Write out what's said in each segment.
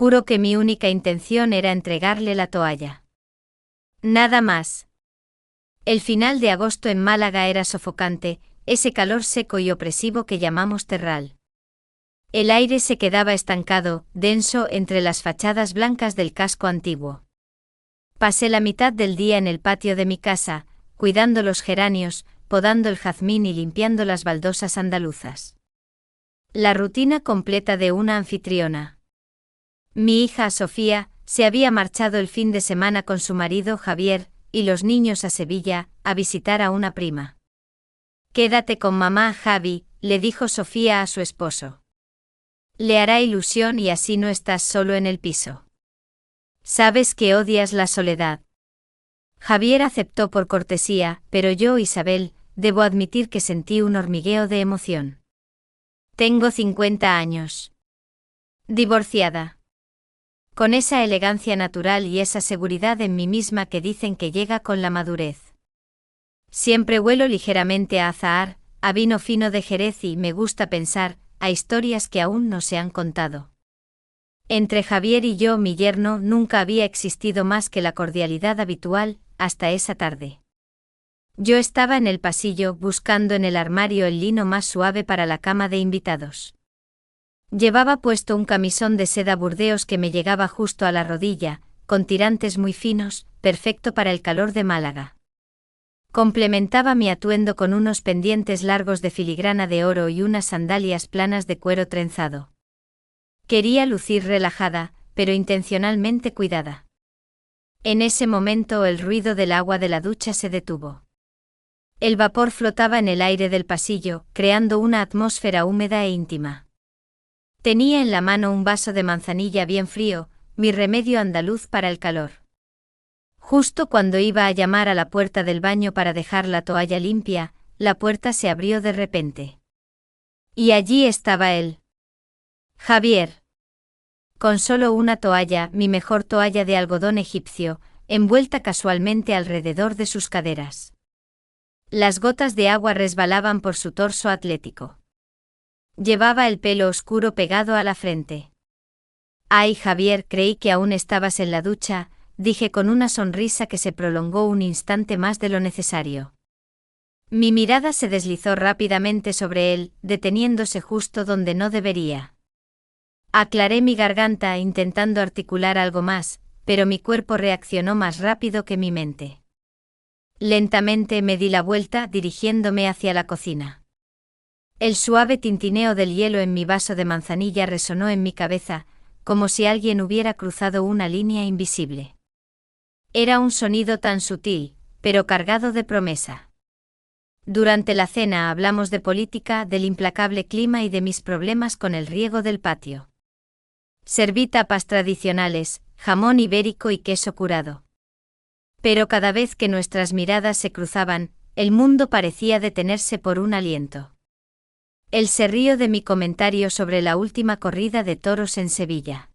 Juro que mi única intención era entregarle la toalla. Nada más. El final de agosto en Málaga era sofocante, ese calor seco y opresivo que llamamos terral. El aire se quedaba estancado, denso entre las fachadas blancas del casco antiguo. Pasé la mitad del día en el patio de mi casa, cuidando los geranios, podando el jazmín y limpiando las baldosas andaluzas. La rutina completa de una anfitriona. Mi hija Sofía se había marchado el fin de semana con su marido Javier y los niños a Sevilla, a visitar a una prima. «Quédate con mamá, Javi», le dijo Sofía a su esposo. «Le hará ilusión y así no estás solo en el piso. Sabes que odias la soledad». Javier aceptó por cortesía, pero yo, Isabel, debo admitir que sentí un hormigueo de emoción. Tengo 50 años. Divorciada. Con esa elegancia natural y esa seguridad en mí misma que dicen que llega con la madurez. Siempre huelo ligeramente a azahar, a vino fino de Jerez y me gusta pensar, a historias que aún no se han contado. Entre Javier y yo, mi yerno, nunca había existido más que la cordialidad habitual, hasta esa tarde. Yo estaba en el pasillo buscando en el armario el lino más suave para la cama de invitados. Llevaba puesto un camisón de seda burdeos que me llegaba justo a la rodilla, con tirantes muy finos, perfecto para el calor de Málaga. Complementaba mi atuendo con unos pendientes largos de filigrana de oro y unas sandalias planas de cuero trenzado. Quería lucir relajada, pero intencionalmente cuidada. En ese momento el ruido del agua de la ducha se detuvo. El vapor flotaba en el aire del pasillo, creando una atmósfera húmeda e íntima. Tenía en la mano un vaso de manzanilla bien frío, mi remedio andaluz para el calor. Justo cuando iba a llamar a la puerta del baño para dejar la toalla limpia, la puerta se abrió de repente. Y allí estaba él. Javier. Con solo una toalla, mi mejor toalla de algodón egipcio, envuelta casualmente alrededor de sus caderas. Las gotas de agua resbalaban por su torso atlético. Llevaba el pelo oscuro pegado a la frente. «Ay, Javier, creí que aún estabas en la ducha», dije con una sonrisa que se prolongó un instante más de lo necesario. Mi mirada se deslizó rápidamente sobre él, deteniéndose justo donde no debería. Aclaré mi garganta intentando articular algo más, pero mi cuerpo reaccionó más rápido que mi mente. Lentamente me di la vuelta dirigiéndome hacia la cocina. El suave tintineo del hielo en mi vaso de manzanilla resonó en mi cabeza, como si alguien hubiera cruzado una línea invisible. Era un sonido tan sutil, pero cargado de promesa. Durante la cena hablamos de política, del implacable clima y de mis problemas con el riego del patio. Serví tapas tradicionales, jamón ibérico y queso curado. Pero cada vez que nuestras miradas se cruzaban, el mundo parecía detenerse por un aliento. Él se rió de mi comentario sobre la última corrida de toros en Sevilla.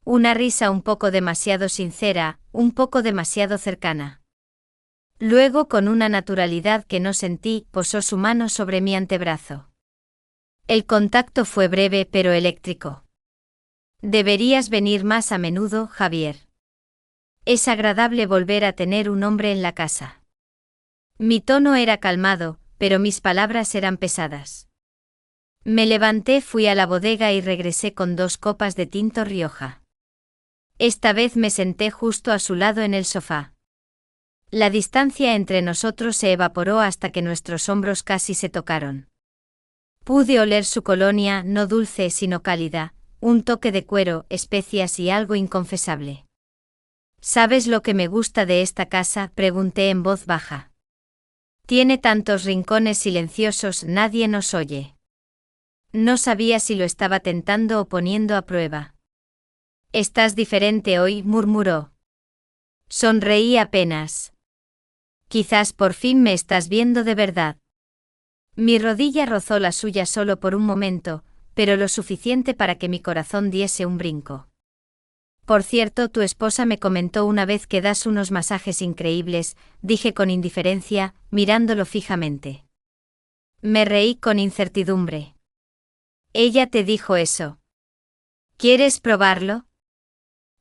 Una risa un poco demasiado sincera, un poco demasiado cercana. Luego, con una naturalidad que no sentí, posó su mano sobre mi antebrazo. El contacto fue breve pero eléctrico. «Deberías venir más a menudo, Javier. Es agradable volver a tener un hombre en la casa». Mi tono era calmado, pero mis palabras eran pesadas. Me levanté, fui a la bodega y regresé con 2 copas de tinto Rioja. Esta vez me senté justo a su lado en el sofá. La distancia entre nosotros se evaporó hasta que nuestros hombros casi se tocaron. Pude oler su colonia, no dulce sino cálida, un toque de cuero, especias y algo inconfesable. «¿Sabes lo que me gusta de esta casa?», pregunté en voz baja. «Tiene tantos rincones silenciosos, nadie nos oye». No sabía si lo estaba tentando o poniendo a prueba. «Estás diferente hoy», murmuró. Sonreí apenas. «Quizás por fin me estás viendo de verdad». Mi rodilla rozó la suya solo por un momento, pero lo suficiente para que mi corazón diese un brinco. «Por cierto, tu esposa me comentó una vez que das unos masajes increíbles», dije con indiferencia, mirándolo fijamente. Me reí con incertidumbre. «¿Ella te dijo eso? ¿Quieres probarlo?».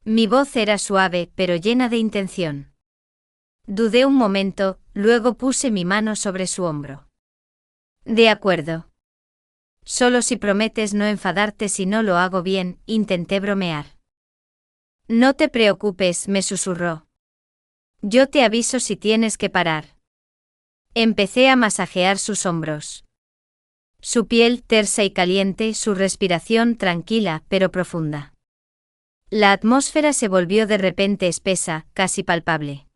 Mi voz era suave, pero llena de intención. Dudé un momento, luego puse mi mano sobre su hombro. De acuerdo. Solo si prometes no enfadarte si no lo hago bien, intenté bromear. No te preocupes, me susurró. Yo te aviso si tienes que parar. Empecé a masajear sus hombros. Su piel tersa y caliente, su respiración tranquila pero profunda. La atmósfera se volvió de repente espesa, casi palpable.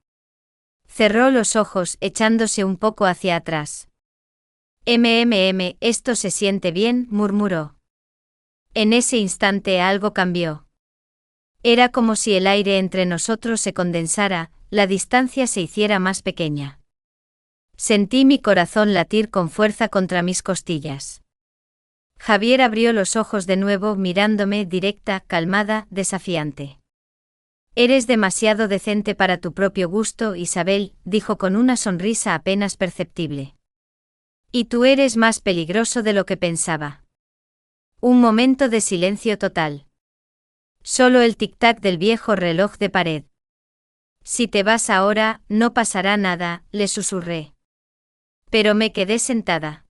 Cerró los ojos, echándose un poco hacia atrás. Esto se siente bien, murmuró. En ese instante algo cambió. Era como si el aire entre nosotros se condensara, la distancia se hiciera más pequeña. Sentí mi corazón latir con fuerza contra mis costillas. Javier abrió los ojos de nuevo mirándome directa, calmada, desafiante. Eres demasiado decente para tu propio gusto, Isabel, dijo con una sonrisa apenas perceptible. Y tú eres más peligroso de lo que pensaba. Un momento de silencio total. Solo el tic-tac del viejo reloj de pared. Si te vas ahora, no pasará nada, le susurré. Pero me quedé sentada.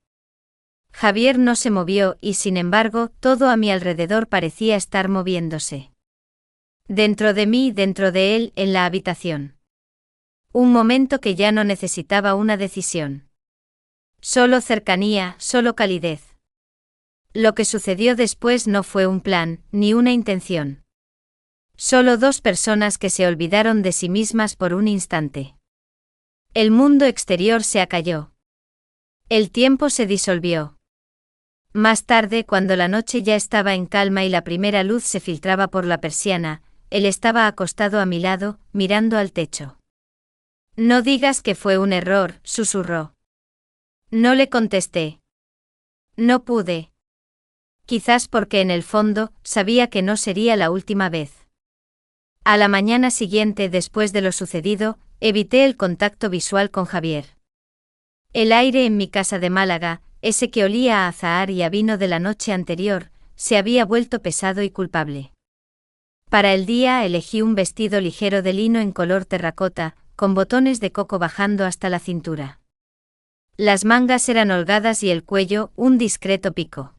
Javier no se movió y sin embargo, todo a mi alrededor parecía estar moviéndose. Dentro de mí, dentro de él, en la habitación. Un momento que ya no necesitaba una decisión. Solo cercanía, solo calidez. Lo que sucedió después no fue un plan, ni una intención. Solo dos personas que se olvidaron de sí mismas por un instante. El mundo exterior se acalló. El tiempo se disolvió. Más tarde, cuando la noche ya estaba en calma y la primera luz se filtraba por la persiana, él estaba acostado a mi lado, mirando al techo. No digas que fue un error, susurró. No le contesté. No pude. Quizás porque en el fondo, sabía que no sería la última vez. A la mañana siguiente, después de lo sucedido, evité el contacto visual con Javier. El aire en mi casa de Málaga, ese que olía a azahar y a vino de la noche anterior, se había vuelto pesado y culpable. Para el día elegí un vestido ligero de lino en color terracota, con botones de coco bajando hasta la cintura. Las mangas eran holgadas y el cuello, un discreto pico.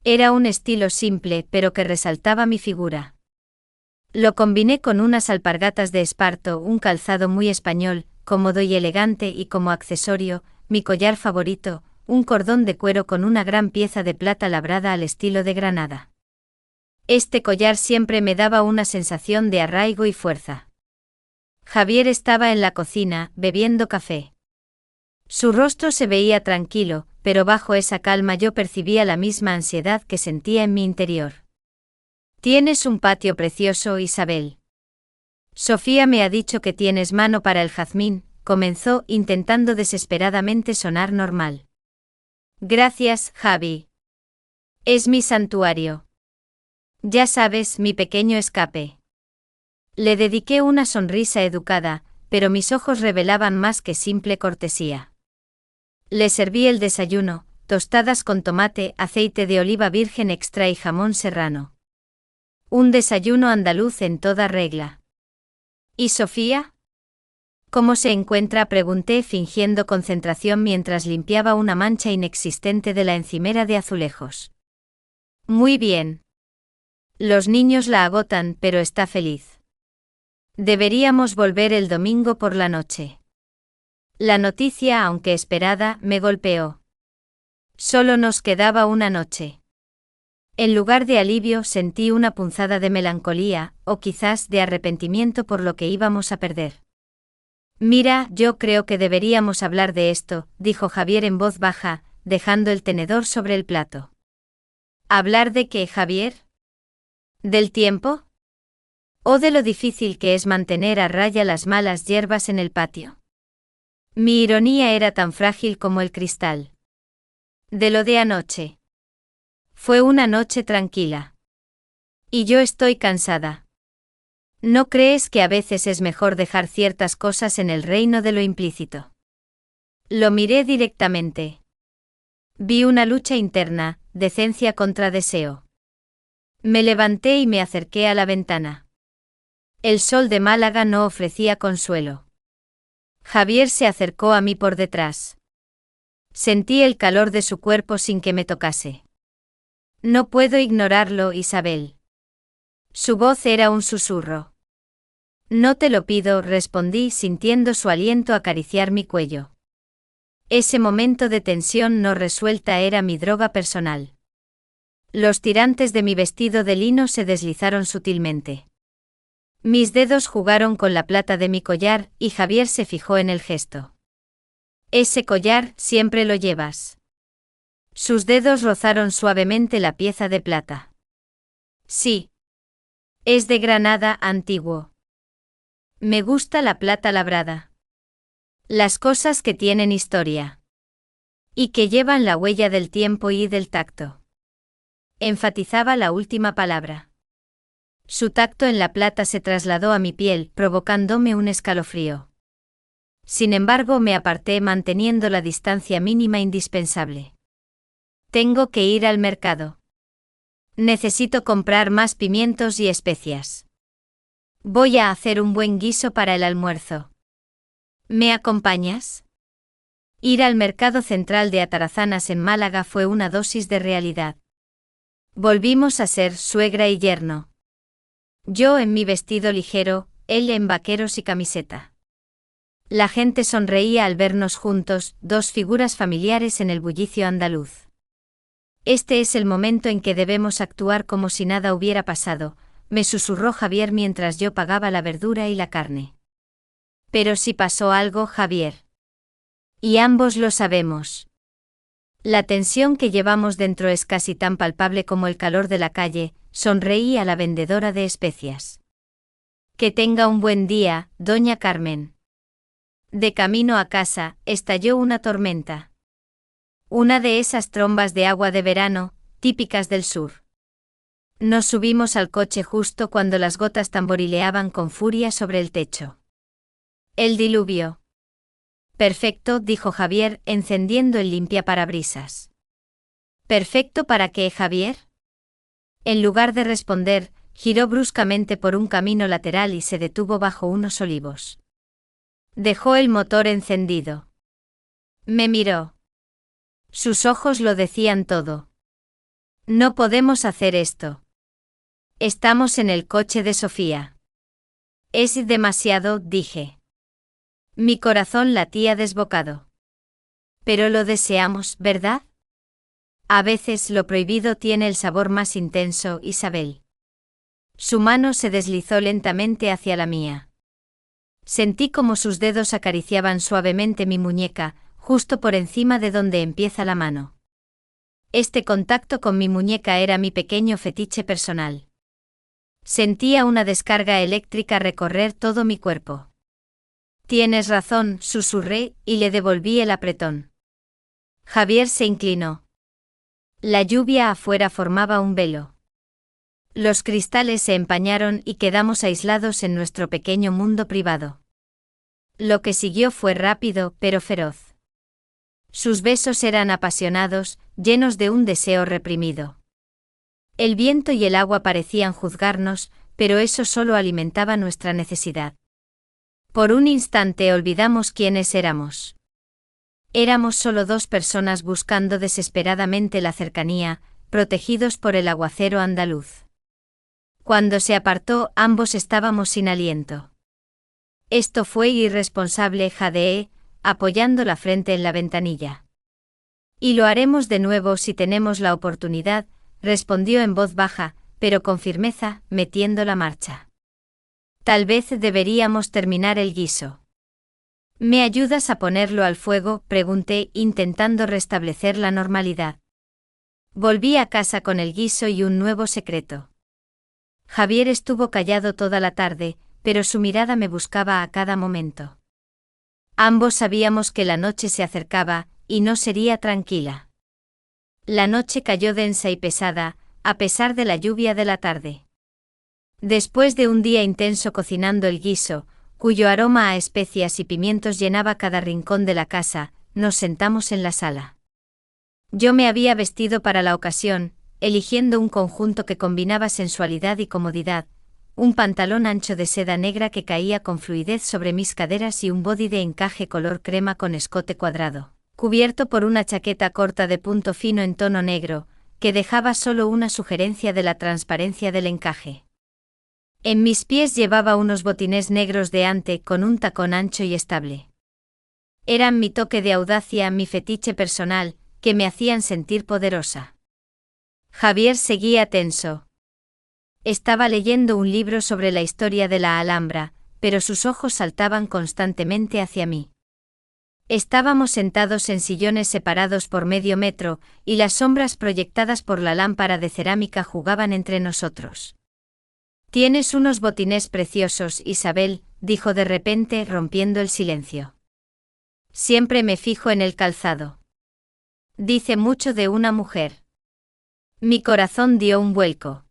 Era un estilo simple, pero que resaltaba mi figura. Lo combiné con unas alpargatas de esparto, un calzado muy español, cómodo y elegante y como accesorio, mi collar favorito, un cordón de cuero con una gran pieza de plata labrada al estilo de Granada. Este collar siempre me daba una sensación de arraigo y fuerza. Javier estaba en la cocina, bebiendo café. Su rostro se veía tranquilo, pero bajo esa calma yo percibía la misma ansiedad que sentía en mi interior. Tienes un patio precioso, Isabel. Sofía me ha dicho que tienes mano para el jazmín, comenzó intentando desesperadamente sonar normal. Gracias, Javi. Es mi santuario. Ya sabes, mi pequeño escape. Le dediqué una sonrisa educada, pero mis ojos revelaban más que simple cortesía. Le serví el desayuno, tostadas con tomate, aceite de oliva virgen extra y jamón serrano. Un desayuno andaluz en toda regla. ¿Y Sofía? ¿Cómo se encuentra?, pregunté fingiendo concentración mientras limpiaba una mancha inexistente de la encimera de azulejos. Muy bien. Los niños la agotan, pero está feliz. Deberíamos volver el domingo por la noche. La noticia, aunque esperada, me golpeó. Solo nos quedaba una noche. En lugar de alivio sentí una punzada de melancolía, o quizás de arrepentimiento por lo que íbamos a perder. Mira, yo creo que deberíamos hablar de esto, dijo Javier en voz baja, dejando el tenedor sobre el plato. ¿Hablar de qué, Javier? ¿Del tiempo? ¿O de lo difícil que es mantener a raya las malas hierbas en el patio? Mi ironía era tan frágil como el cristal. De lo de anoche. Fue una noche tranquila. Y yo estoy cansada. ¿No crees que a veces es mejor dejar ciertas cosas en el reino de lo implícito? Lo miré directamente. Vi una lucha interna, decencia contra deseo. Me levanté y me acerqué a la ventana. El sol de Málaga no ofrecía consuelo. Javier se acercó a mí por detrás. Sentí el calor de su cuerpo sin que me tocase. No puedo ignorarlo, Isabel. Su voz era un susurro. No te lo pido, respondí sintiendo su aliento acariciar mi cuello. Ese momento de tensión no resuelta era mi droga personal. Los tirantes de mi vestido de lino se deslizaron sutilmente. Mis dedos jugaron con la plata de mi collar y Javier se fijó en el gesto. Ese collar siempre lo llevas. Sus dedos rozaron suavemente la pieza de plata. Sí. Es de Granada, antiguo. Me gusta la plata labrada. Las cosas que tienen historia. Y que llevan la huella del tiempo y del tacto. Enfatizaba la última palabra. Su tacto en la plata se trasladó a mi piel, provocándome un escalofrío. Sin embargo, me aparté manteniendo la distancia mínima indispensable. Tengo que ir al mercado. Necesito comprar más pimientos y especias. Voy a hacer un buen guiso para el almuerzo. ¿Me acompañas? Ir al mercado central de Atarazanas en Málaga fue una dosis de realidad. Volvimos a ser suegra y yerno. Yo en mi vestido ligero, él en vaqueros y camiseta. La gente sonreía al vernos juntos, dos figuras familiares en el bullicio andaluz. Este es el momento en que debemos actuar como si nada hubiera pasado, me susurró Javier mientras yo pagaba la verdura y la carne. Pero si pasó algo, Javier. Y ambos lo sabemos. La tensión que llevamos dentro es casi tan palpable como el calor de la calle, sonreí a la vendedora de especias. Que tenga un buen día, doña Carmen. De camino a casa, estalló una tormenta. Una de esas trombas de agua de verano, típicas del sur. Nos subimos al coche justo cuando las gotas tamborileaban con furia sobre el techo. El diluvio. Perfecto, dijo Javier, encendiendo el limpiaparabrisas. ¿Perfecto para qué, Javier? En lugar de responder, giró bruscamente por un camino lateral y se detuvo bajo unos olivos. Dejó el motor encendido. Me miró. Sus ojos lo decían todo. No podemos hacer esto. Estamos en el coche de Sofía. Es demasiado, dije. Mi corazón latía desbocado. Pero lo deseamos, ¿verdad? A veces lo prohibido tiene el sabor más intenso, Isabel. Su mano se deslizó lentamente hacia la mía. Sentí como sus dedos acariciaban suavemente mi muñeca, justo por encima de donde empieza la mano. Este contacto con mi muñeca era mi pequeño fetiche personal. Sentía una descarga eléctrica recorrer todo mi cuerpo. Tienes razón, susurré, y le devolví el apretón. Javier se inclinó. La lluvia afuera formaba un velo. Los cristales se empañaron y quedamos aislados en nuestro pequeño mundo privado. Lo que siguió fue rápido, pero feroz. Sus besos eran apasionados, llenos de un deseo reprimido. El viento y el agua parecían juzgarnos, pero eso solo alimentaba nuestra necesidad. Por un instante olvidamos quiénes éramos. Éramos solo dos personas buscando desesperadamente la cercanía, protegidos por el aguacero andaluz. Cuando se apartó, ambos estábamos sin aliento. Esto fue irresponsable, jadeé, apoyando la frente en la ventanilla. Y lo haremos de nuevo si tenemos la oportunidad, respondió en voz baja, pero con firmeza, metiendo la marcha. Tal vez deberíamos terminar el guiso. ¿Me ayudas a ponerlo al fuego?, pregunté, intentando restablecer la normalidad. Volví a casa con el guiso y un nuevo secreto. Javier estuvo callado toda la tarde, pero su mirada me buscaba a cada momento. Ambos sabíamos que la noche se acercaba, y no sería tranquila. La noche cayó densa y pesada, a pesar de la lluvia de la tarde. Después de un día intenso cocinando el guiso, cuyo aroma a especias y pimientos llenaba cada rincón de la casa, nos sentamos en la sala. Yo me había vestido para la ocasión, eligiendo un conjunto que combinaba sensualidad y comodidad, un pantalón ancho de seda negra que caía con fluidez sobre mis caderas y un body de encaje color crema con escote cuadrado, cubierto por una chaqueta corta de punto fino en tono negro, que dejaba solo una sugerencia de la transparencia del encaje. En mis pies llevaba unos botines negros de ante con un tacón ancho y estable. Eran mi toque de audacia, mi fetiche personal, que me hacían sentir poderosa. Javier seguía tenso. Estaba leyendo un libro sobre la historia de la Alhambra, pero sus ojos saltaban constantemente hacia mí. Estábamos sentados en sillones separados por medio metro, y las sombras proyectadas por la lámpara de cerámica jugaban entre nosotros. «Tienes unos botines preciosos, Isabel», dijo de repente, rompiendo el silencio. «Siempre me fijo en el calzado. Dice mucho de una mujer». Mi corazón dio un vuelco.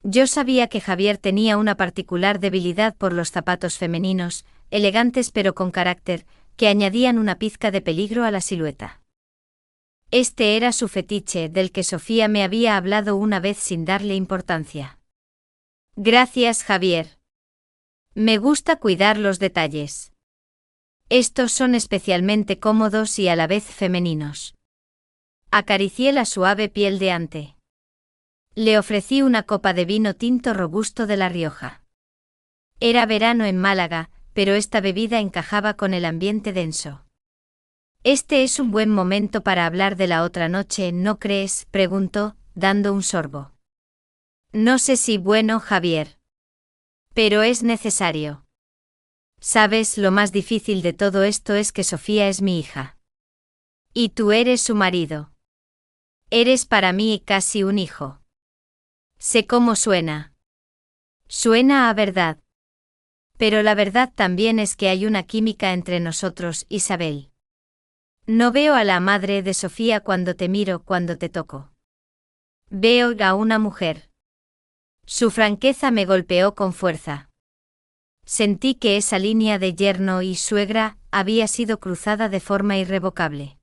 Yo sabía que Javier tenía una particular debilidad por los zapatos femeninos, elegantes pero con carácter, que añadían una pizca de peligro a la silueta. Este era su fetiche, del que Sofía me había hablado una vez sin darle importancia. «Gracias, Javier. Me gusta cuidar los detalles. Estos son especialmente cómodos y a la vez femeninos». Acaricié la suave piel de ante. Le ofrecí una copa de vino tinto robusto de La Rioja. Era verano en Málaga, pero esta bebida encajaba con el ambiente denso. «Este es un buen momento para hablar de la otra noche, ¿no crees?», preguntó, dando un sorbo. «No sé si bueno, Javier. Pero es necesario. Sabes, lo más difícil de todo esto es que Sofía es mi hija. Y tú eres su marido. Eres para mí casi un hijo. Sé cómo suena. Suena a verdad. Pero la verdad también es que hay una química entre nosotros, Isabel. No veo a la madre de Sofía cuando te miro, cuando te toco. Veo a una mujer». Su franqueza me golpeó con fuerza. Sentí que esa línea de yerno y suegra había sido cruzada de forma irrevocable.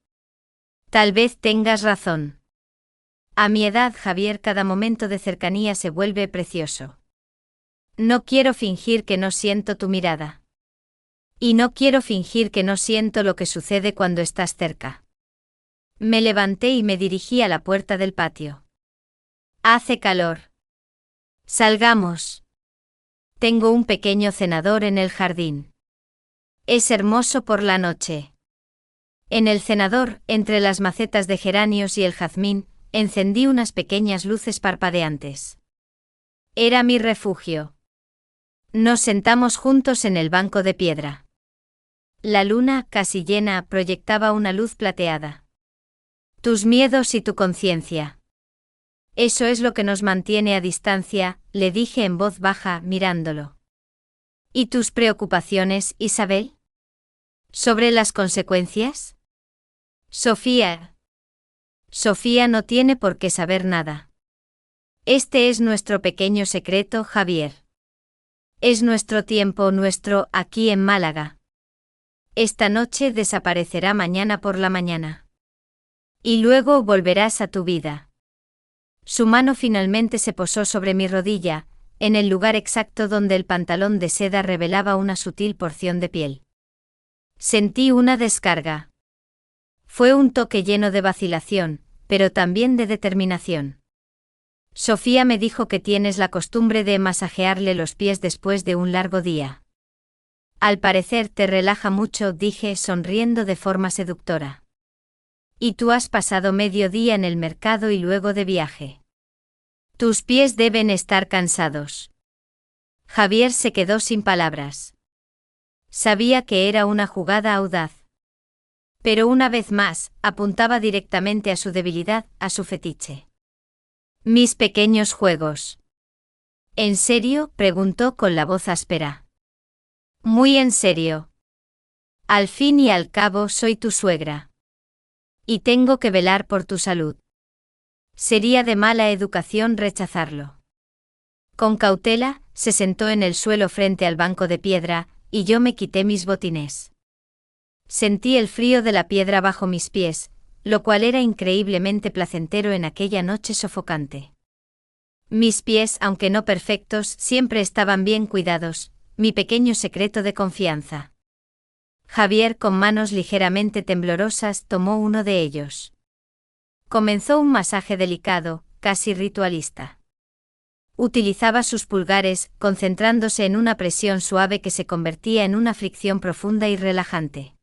«Tal vez tengas razón. A mi edad, Javier, cada momento de cercanía se vuelve precioso. No quiero fingir que no siento tu mirada. Y no quiero fingir que no siento lo que sucede cuando estás cerca». Me levanté y me dirigí a la puerta del patio. «Hace calor. Salgamos. Tengo un pequeño cenador en el jardín. Es hermoso por la noche». En el cenador, entre las macetas de geranios y el jazmín, encendí unas pequeñas luces parpadeantes. Era mi refugio. Nos sentamos juntos en el banco de piedra. La luna, casi llena, proyectaba una luz plateada. «Tus miedos y tu conciencia. Eso es lo que nos mantiene a distancia», le dije en voz baja, mirándolo. «¿Y tus preocupaciones, Isabel? ¿Sobre las consecuencias? Sofía. Sofía no tiene por qué saber nada. Este es nuestro pequeño secreto, Javier. Es nuestro tiempo, nuestro aquí en Málaga. Esta noche desaparecerá mañana por la mañana. Y luego volverás a tu vida». Su mano finalmente se posó sobre mi rodilla, en el lugar exacto donde el pantalón de seda revelaba una sutil porción de piel. Sentí una descarga. Fue un toque lleno de vacilación, pero también de determinación. «Sofía me dijo que tienes la costumbre de masajearle los pies después de un largo día. Al parecer te relaja mucho», dije, sonriendo de forma seductora. «Y tú has pasado medio día en el mercado y luego de viaje. Tus pies deben estar cansados». Javier se quedó sin palabras. Sabía que era una jugada audaz. Pero una vez más, apuntaba directamente a su debilidad, a su fetiche. «Mis pequeños juegos». «¿En serio?», preguntó con la voz áspera. «Muy en serio. Al fin y al cabo soy tu suegra. Y tengo que velar por tu salud. Sería de mala educación rechazarlo». Con cautela, se sentó en el suelo frente al banco de piedra, y yo me quité mis botines. Sentí el frío de la piedra bajo mis pies, lo cual era increíblemente placentero en aquella noche sofocante. Mis pies, aunque no perfectos, siempre estaban bien cuidados, mi pequeño secreto de confianza. Javier, con manos ligeramente temblorosas, tomó uno de ellos. Comenzó un masaje delicado, casi ritualista. Utilizaba sus pulgares, concentrándose en una presión suave que se convertía en una fricción profunda y relajante.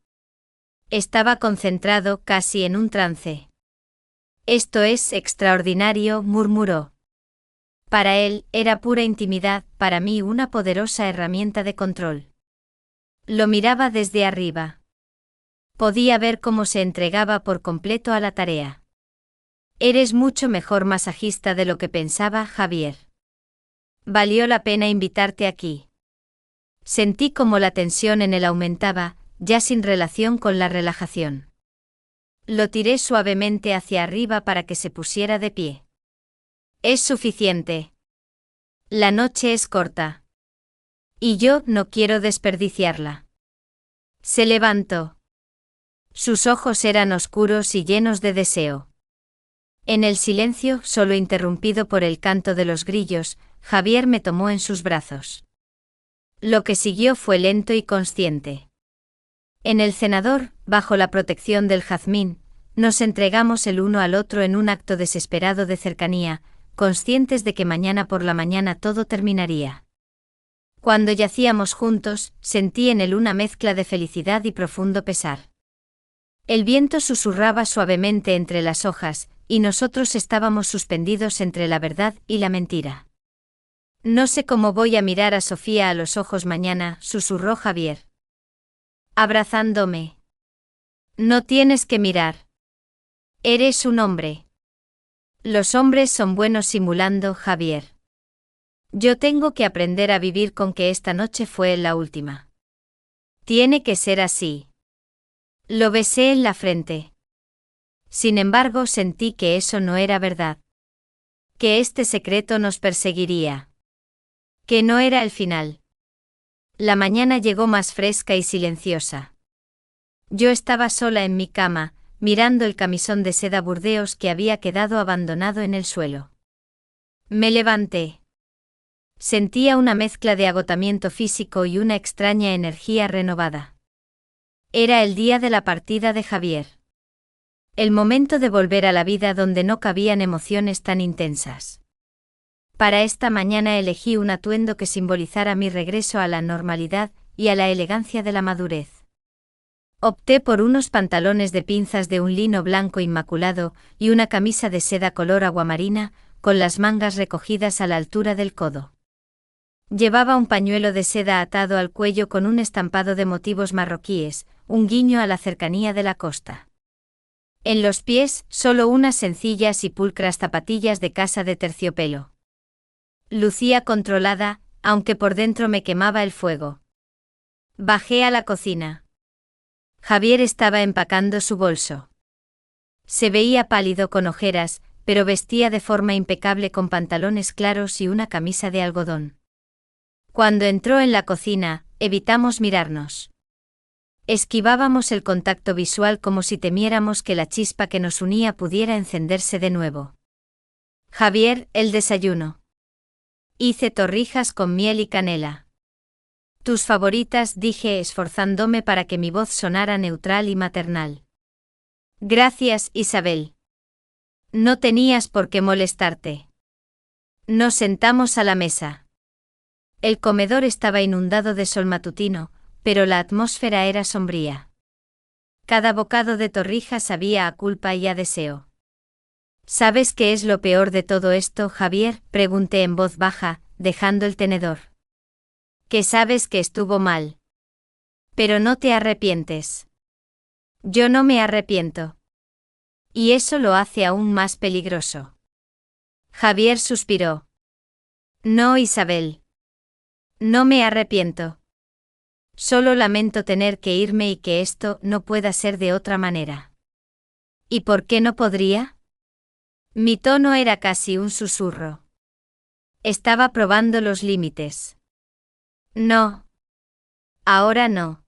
Estaba concentrado, casi en un trance. Esto es extraordinario, murmuró. Para él, era pura intimidad, para mí una poderosa herramienta de control. Lo miraba desde arriba. Podía ver cómo se entregaba por completo a la tarea. Eres mucho mejor masajista de lo que pensaba, Javier. Valió la pena invitarte aquí. Sentí como la tensión en él aumentaba, ya sin relación con la relajación. Lo tiré suavemente hacia arriba para que se pusiera de pie. Es suficiente. La noche es corta. Y yo no quiero desperdiciarla. Se levantó. Sus ojos eran oscuros y llenos de deseo. En el silencio, solo interrumpido por el canto de los grillos, Javier me tomó en sus brazos. Lo que siguió fue lento y consciente. En el cenador, bajo la protección del jazmín, nos entregamos el uno al otro en un acto desesperado de cercanía, conscientes de que mañana por la mañana todo terminaría. Cuando yacíamos juntos, sentí en él una mezcla de felicidad y profundo pesar. El viento susurraba suavemente entre las hojas, y nosotros estábamos suspendidos entre la verdad y la mentira. No sé cómo voy a mirar a Sofía a los ojos mañana, susurró Javier. Abrazándome. No tienes que mirar. Eres un hombre. Los hombres son buenos simulando, Javier. Yo tengo que aprender a vivir con que esta noche fue la última. Tiene que ser así. Lo besé en la frente. Sin embargo, sentí que eso no era verdad. Que este secreto nos perseguiría. Que no era el final. La mañana llegó más fresca y silenciosa. Yo estaba sola en mi cama, mirando el camisón de seda burdeos que había quedado abandonado en el suelo. Me levanté. Sentía una mezcla de agotamiento físico y una extraña energía renovada. Era el día de la partida de Javier. El momento de volver a la vida donde no cabían emociones tan intensas. Para esta mañana elegí un atuendo que simbolizara mi regreso a la normalidad y a la elegancia de la madurez. Opté por unos pantalones de pinzas de un lino blanco inmaculado y una camisa de seda color aguamarina, con las mangas recogidas a la altura del codo. Llevaba un pañuelo de seda atado al cuello con un estampado de motivos marroquíes, un guiño a la cercanía de la costa. En los pies, solo unas sencillas y pulcras zapatillas de casa de terciopelo. Lucía controlada, aunque por dentro me quemaba el fuego. Bajé a la cocina. Javier estaba empacando su bolso. Se veía pálido con ojeras, pero vestía de forma impecable con pantalones claros y una camisa de algodón. Cuando entró en la cocina, evitamos mirarnos. Esquivábamos el contacto visual como si temiéramos que la chispa que nos unía pudiera encenderse de nuevo. Javier, el desayuno. Hice torrijas con miel y canela. Tus favoritas, dije esforzándome para que mi voz sonara neutral y maternal. Gracias, Isabel. No tenías por qué molestarte. Nos sentamos a la mesa. El comedor estaba inundado de sol matutino, pero la atmósfera era sombría. Cada bocado de torrijas sabía a culpa y a deseo. ¿Sabes qué es lo peor de todo esto, Javier?, pregunté en voz baja, dejando el tenedor. Que sabes que estuvo mal. Pero no te arrepientes. Yo no me arrepiento. Y eso lo hace aún más peligroso. Javier suspiró. No, Isabel. No me arrepiento. Solo lamento tener que irme y que esto no pueda ser de otra manera. ¿Y por qué no podría? Mi tono era casi un susurro. Estaba probando los límites. No. Ahora no.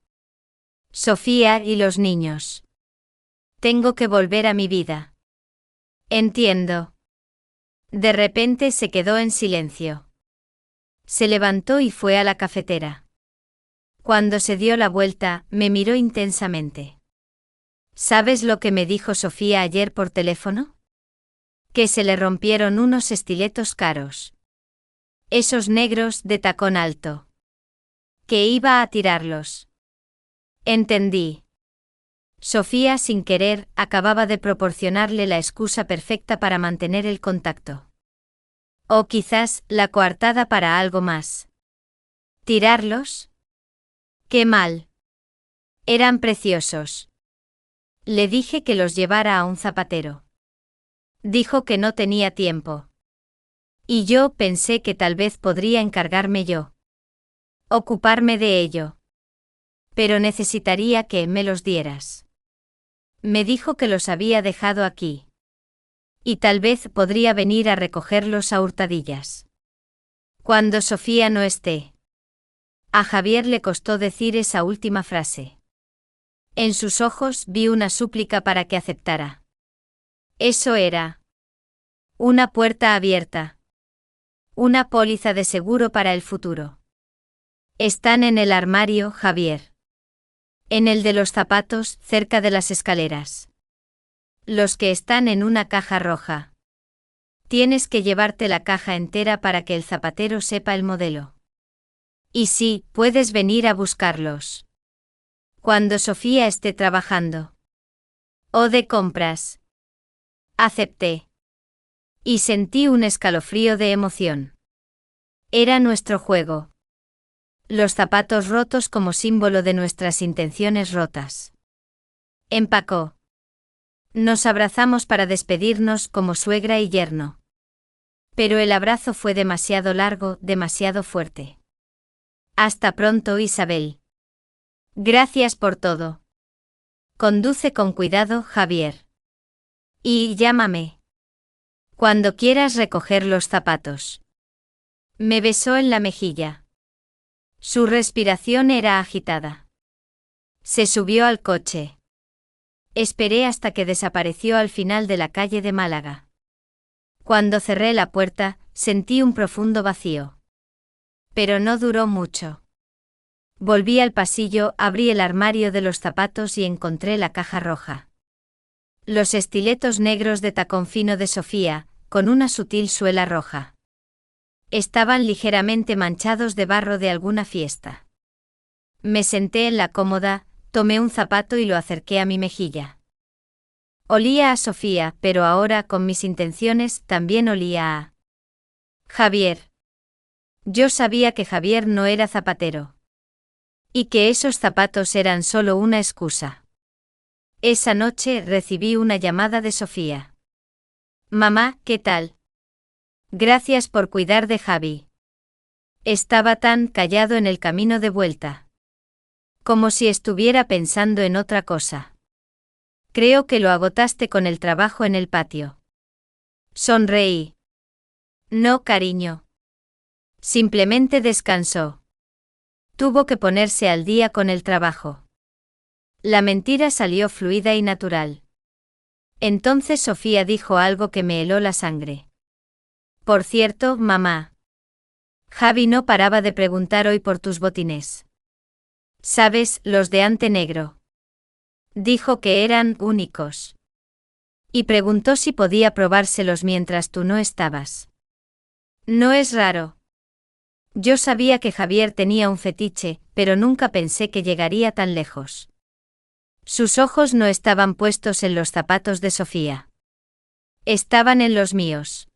Sofía y los niños. Tengo que volver a mi vida. Entiendo. De repente se quedó en silencio. Se levantó y fue a la cafetera. Cuando se dio la vuelta, me miró intensamente. ¿Sabes lo que me dijo Sofía ayer por teléfono? Que se le rompieron unos estiletos caros. Esos negros de tacón alto. Que iba a tirarlos. Entendí. Sofía, sin querer, acababa de proporcionarle la excusa perfecta para mantener el contacto. O quizás la coartada para algo más. ¿Tirarlos? ¡Qué mal! Eran preciosos. Le dije que los llevara a un zapatero. Dijo que no tenía tiempo. Y yo pensé que tal vez podría encargarme yo. Ocuparme de ello. Pero necesitaría que me los dieras. Me dijo que los había dejado aquí. Y tal vez podría venir a recogerlos a hurtadillas. Cuando Sofía no esté. A Javier le costó decir esa última frase. En sus ojos vi una súplica para que aceptara. Eso era. Una puerta abierta. Una póliza de seguro para el futuro. Están en el armario, Javier. En el de los zapatos, cerca de las escaleras. Los que están en una caja roja. Tienes que llevarte la caja entera para que el zapatero sepa el modelo. Y sí, puedes venir a buscarlos. Cuando Sofía esté trabajando. O de compras. Acepté. Y sentí un escalofrío de emoción. Era nuestro juego. Los zapatos rotos como símbolo de nuestras intenciones rotas. Empacó. Nos abrazamos para despedirnos como suegra y yerno. Pero el abrazo fue demasiado largo, demasiado fuerte. Hasta pronto, Isabel. Gracias por todo. Conduce con cuidado, Javier. Y llámame. Cuando quieras recoger los zapatos. Me besó en la mejilla. Su respiración era agitada. Se subió al coche. Esperé hasta que desapareció al final de la calle de Málaga. Cuando cerré la puerta, sentí un profundo vacío. Pero no duró mucho. Volví al pasillo, abrí el armario de los zapatos y encontré la caja roja. Los estiletos negros de tacón fino de Sofía, con una sutil suela roja. Estaban ligeramente manchados de barro de alguna fiesta. Me senté en la cómoda, tomé un zapato y lo acerqué a mi mejilla. Olía a Sofía, pero ahora con mis intenciones también olía a Javier. Yo sabía que Javier no era zapatero. Y que esos zapatos eran solo una excusa. Esa noche recibí una llamada de Sofía. Mamá, ¿qué tal? Gracias por cuidar de Javi. Estaba tan callado en el camino de vuelta. Como si estuviera pensando en otra cosa. Creo que lo agotaste con el trabajo en el patio. Sonreí. No, cariño. Simplemente descansó. Tuvo que ponerse al día con el trabajo. La mentira salió fluida y natural. Entonces Sofía dijo algo que me heló la sangre. Por cierto, mamá. Javi no paraba de preguntar hoy por tus botines. ¿Sabes, los de ante negro? Dijo que eran únicos. Y preguntó si podía probárselos mientras tú no estabas. No es raro. Yo sabía que Javier tenía un fetiche, pero nunca pensé que llegaría tan lejos. Sus ojos no estaban puestos en los zapatos de Sofía. Estaban en los míos.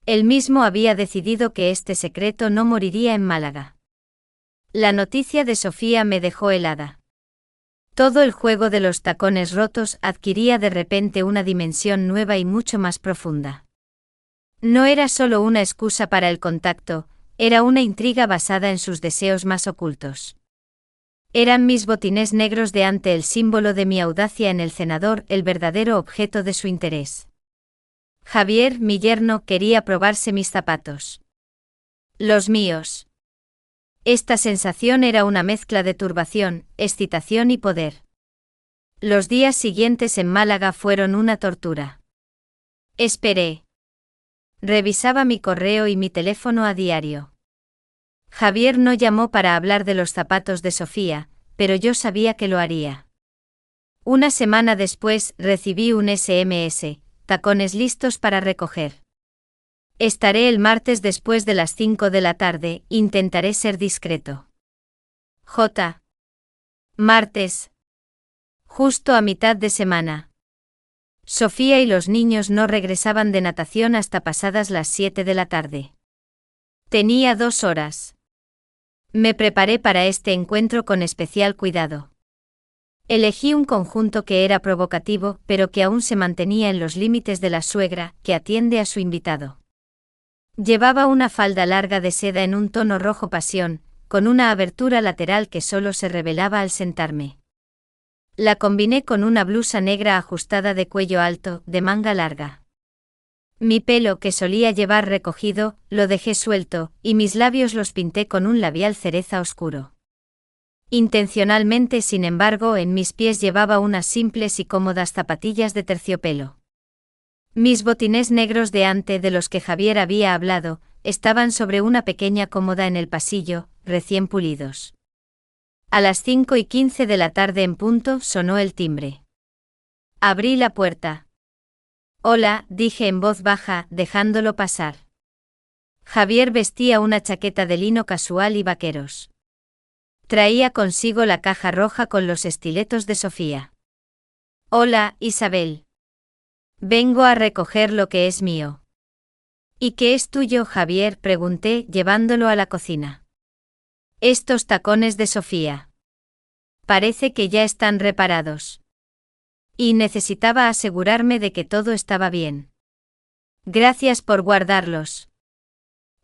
Él mismo había decidido que este secreto no moriría en Málaga. La noticia de Sofía me dejó helada. Todo el juego de los tacones rotos adquiría de repente una dimensión nueva y mucho más profunda. No era solo una excusa para el contacto, era una intriga basada en sus deseos más ocultos. Eran mis botines negros de ante el símbolo de mi audacia en el cenador, el verdadero objeto de su interés. Javier, mi yerno, quería probarse mis zapatos. Los míos. Esta sensación era una mezcla de turbación, excitación y poder. Los días siguientes en Málaga fueron una tortura. Esperé. Revisaba mi correo y mi teléfono a diario. Javier no llamó para hablar de los zapatos de Sofía, pero yo sabía que lo haría. Una semana después recibí un SMS, tacones listos para recoger. Estaré el martes después de las 5 de la tarde, intentaré ser discreto. J. Martes. Justo a mitad de semana. Sofía y los niños no regresaban de natación hasta pasadas las 7 de la tarde. Tenía 2 horas. Me preparé para este encuentro con especial cuidado. Elegí un conjunto que era provocativo, pero que aún se mantenía en los límites de la suegra, que atiende a su invitado. Llevaba una falda larga de seda en un tono rojo pasión, con una abertura lateral que solo se revelaba al sentarme. La combiné con una blusa negra ajustada de cuello alto, de manga larga. Mi pelo, que solía llevar recogido, lo dejé suelto, y mis labios los pinté con un labial cereza oscuro. Intencionalmente, sin embargo, en mis pies llevaba unas simples y cómodas zapatillas de terciopelo. Mis botines negros de ante de los que Javier había hablado, estaban sobre una pequeña cómoda en el pasillo, recién pulidos. A las 5:15 de la tarde en punto sonó el timbre. Abrí la puerta. Hola, dije en voz baja, dejándolo pasar. Javier vestía una chaqueta de lino casual y vaqueros. Traía consigo la caja roja con los estiletos de Sofía. Hola, Isabel. Vengo a recoger lo que es mío. ¿Y qué es tuyo, Javier?, pregunté, llevándolo a la cocina. Estos tacones de Sofía. Parece que ya están reparados. Y necesitaba asegurarme de que todo estaba bien. Gracias por guardarlos.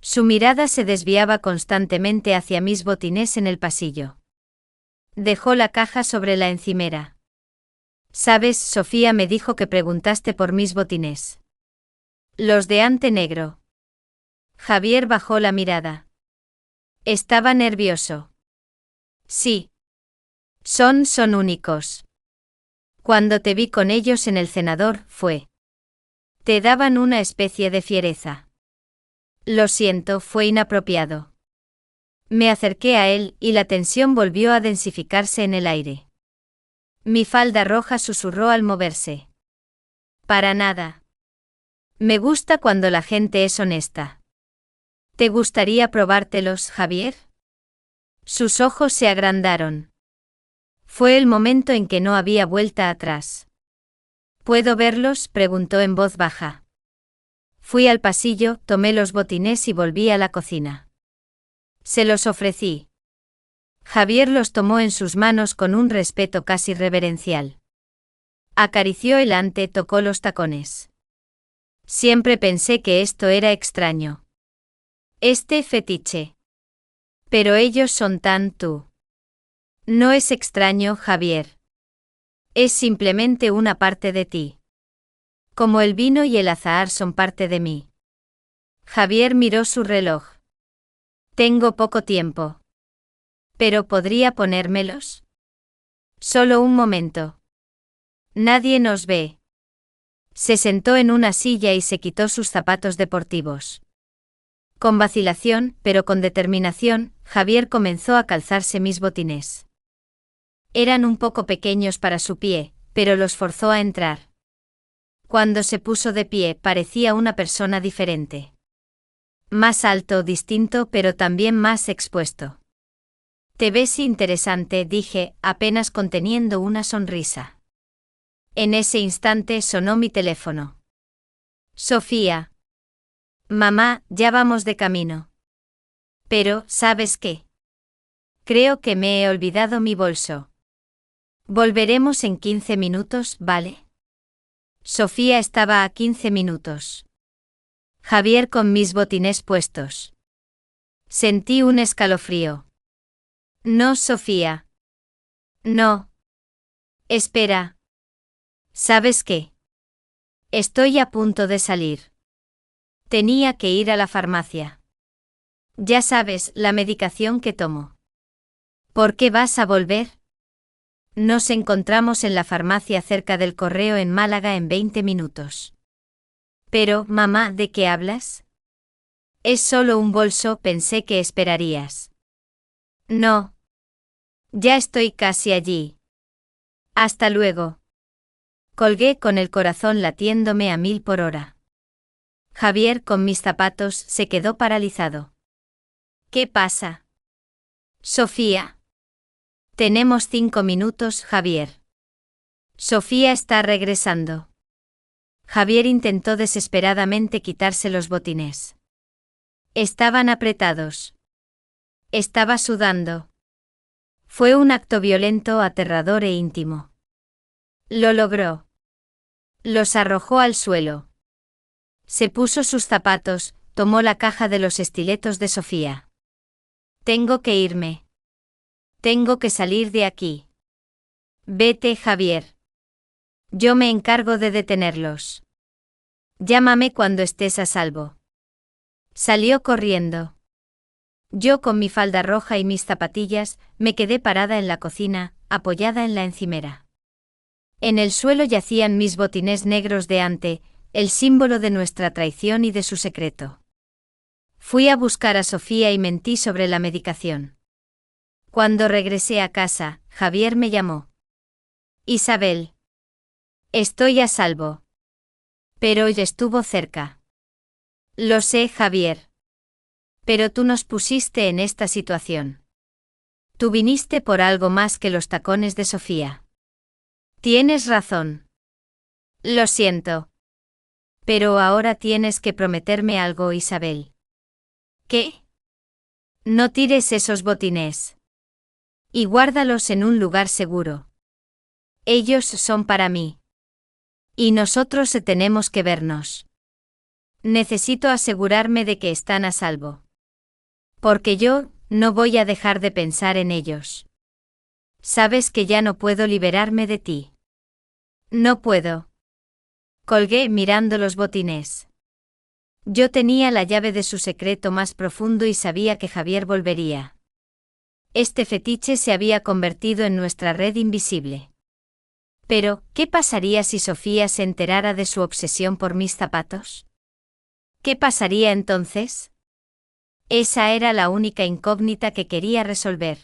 Su mirada se desviaba constantemente hacia mis botines en el pasillo. Dejó la caja sobre la encimera. Sabes, Sofía me dijo que preguntaste por mis botines. Los de ante negro. Javier bajó la mirada. Estaba nervioso. Sí. Son únicos. Cuando te vi con ellos en el cenador, fue. Te daban una especie de fiereza. Lo siento, fue inapropiado. Me acerqué a él y la tensión volvió a densificarse en el aire. Mi falda roja susurró al moverse. Para nada. Me gusta cuando la gente es honesta. ¿Te gustaría probártelos, Javier? Sus ojos se agrandaron. Fue el momento en que no había vuelta atrás. ¿Puedo verlos?, preguntó en voz baja. Fui al pasillo, tomé los botines y volví a la cocina. Se los ofrecí. Javier los tomó en sus manos con un respeto casi reverencial. Acarició el ante, tocó los tacones. Siempre pensé que esto era extraño. Este fetiche. Pero ellos son tan tú. No es extraño, Javier. Es simplemente una parte de ti. Como el vino y el azahar son parte de mí. Javier miró su reloj. Tengo poco tiempo. ¿Pero podría ponérmelos? Solo un momento. Nadie nos ve. Se sentó en una silla y se quitó sus zapatos deportivos. Con vacilación, pero con determinación, Javier comenzó a calzarse mis botines. Eran un poco pequeños para su pie, pero los forzó a entrar. Cuando se puso de pie, parecía una persona diferente. Más alto, distinto, pero también más expuesto. Te ves interesante, dije, apenas conteniendo una sonrisa. En ese instante sonó mi teléfono. Sofía. Mamá, ya vamos de camino. Pero, ¿sabes qué? Creo que me he olvidado mi bolso. Volveremos en 15 minutos, ¿vale? Sofía estaba a 15 minutos. Javier con mis botines puestos. Sentí un escalofrío. No, Sofía. No. Espera. ¿Sabes qué? Estoy a punto de salir. Tenía que ir a la farmacia. Ya sabes, la medicación que tomo. ¿Por qué vas a volver? Nos encontramos en la farmacia cerca del Correo en Málaga en 20 minutos. Pero, mamá, ¿de qué hablas? Es solo un bolso, pensé que esperarías. No. Ya estoy casi allí. Hasta luego. Colgué con el corazón latiéndome a 1000 por hora. Javier, con mis zapatos, se quedó paralizado. ¿Qué pasa? Sofía. Tenemos 5 minutos, Javier. Sofía está regresando. Javier intentó desesperadamente quitarse los botines. Estaban apretados. Estaba sudando. Fue un acto violento, aterrador e íntimo. Lo logró. Los arrojó al suelo. Se puso sus zapatos, tomó la caja de los estiletos de Sofía. Tengo que irme. Tengo que salir de aquí. Vete, Javier. Yo me encargo de detenerlos. Llámame cuando estés a salvo. Salió corriendo. Yo, con mi falda roja y mis zapatillas, me quedé parada en la cocina, apoyada en la encimera. En el suelo yacían mis botines negros de ante, el símbolo de nuestra traición y de su secreto. Fui a buscar a Sofía y mentí sobre la medicación. Cuando regresé a casa, Javier me llamó. Isabel. Estoy a salvo. Pero hoy estuvo cerca. Lo sé, Javier. Pero tú nos pusiste en esta situación. Tú viniste por algo más que los tacones de Sofía. Tienes razón. Lo siento. Pero ahora tienes que prometerme algo, Isabel. ¿Qué? No tires esos botines. Y guárdalos en un lugar seguro. Ellos son para mí. Y nosotros tenemos que vernos. Necesito asegurarme de que están a salvo. Porque yo no voy a dejar de pensar en ellos. Sabes que ya no puedo liberarme de ti. No puedo. Colgué mirando los botines. Yo tenía la llave de su secreto más profundo y sabía que Javier volvería. Este fetiche se había convertido en nuestra red invisible. Pero, ¿qué pasaría si Sofía se enterara de su obsesión por mis zapatos? ¿Qué pasaría entonces? Esa era la única incógnita que quería resolver.